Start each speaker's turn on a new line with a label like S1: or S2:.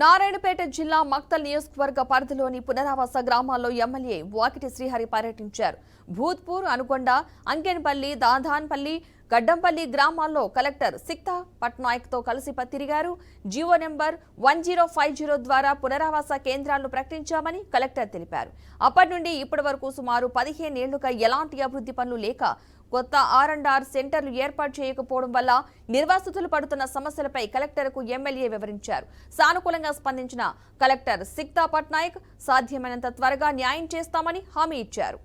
S1: నారాయణపేట జిల్లా మక్తల్ నియోజకవర్గ పరిధిలోని పునరావాస గ్రామాల్లో ఎమ్మెల్యే వాకిటి శ్రీహరి పర్యటించారు. భూత్పూర్, అనుకొండ, అంకెన్పల్లి, దాదాన్పల్లి, గడ్డంపల్లి గ్రామాల్లో కలెక్టర్ సిక్తా పట్నాయక్ తో కలిసి తిరిగారు. జీవో నెంబర్ 1050 ద్వారా పునరావాస కేంద్రాలను ప్రకటించామని కలెక్టర్ తెలిపారు. అప్పటి నుండి ఇప్పటి వరకు సుమారు 15 ఏళ్లుగా ఎలాంటి అభివృద్ధి పనులు లేక కొత్త R&R సెంటర్లు ఏర్పాటు చేయకపోవడం వల్ల నిర్వాసితులు పడుతున్న సమస్యలపై కలెక్టర్కు ఎమ్మెల్యే వివరించారు. సానుకూలంగా స్పందించిన కలెక్టర్ సిక్తా పట్నాయక్ సాధ్యమైనంత త్వరగా న్యాయం చేస్తామని హామీ ఇచ్చారు.